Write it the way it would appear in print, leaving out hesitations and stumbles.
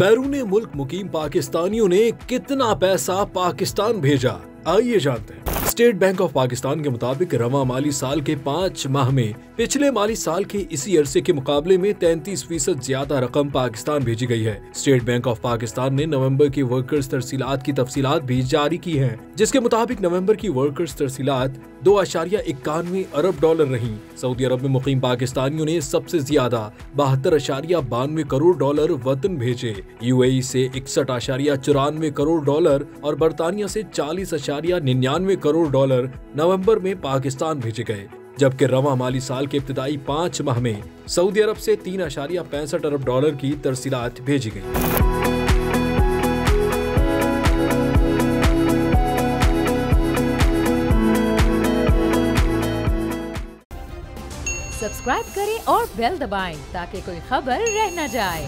बैरून मुल्क मुकीम पाकिस्तानियों ने कितना पैसा पाकिस्तान भेजा, आइए जानते हैं। स्टेट बैंक ऑफ पाकिस्तान के मुताबिक रवां माली साल के 5 माह में पिछले माली साल के इसी अरसे के मुकाबले में 33% ज्यादा रकम पाकिस्तान भेजी गई है। स्टेट बैंक ऑफ पाकिस्तान ने नवंबर की वर्कर्स तरसीलात की तफसीलात भी जारी की हैं, जिसके मुताबिक नवंबर की वर्कर्स तरसीलात $2.91 अरब रही। सऊदी अरब में मुकीम पाकिस्तानियों ने सबसे ज्यादा $72.92 करोड़ वतन भेजे। UAE से $61.94 करोड़ और बरतानिया से $40.99 करोड़ नवंबर में पाकिस्तान भेजे गए, जबकि रवां माली साल के इब्तिदाई 5 माह में सऊदी अरब से $3.65 अरब की तरसीलात भेजी गई। सब्सक्राइब करें और बेल दबाएं ताकि कोई खबर रह न जाए।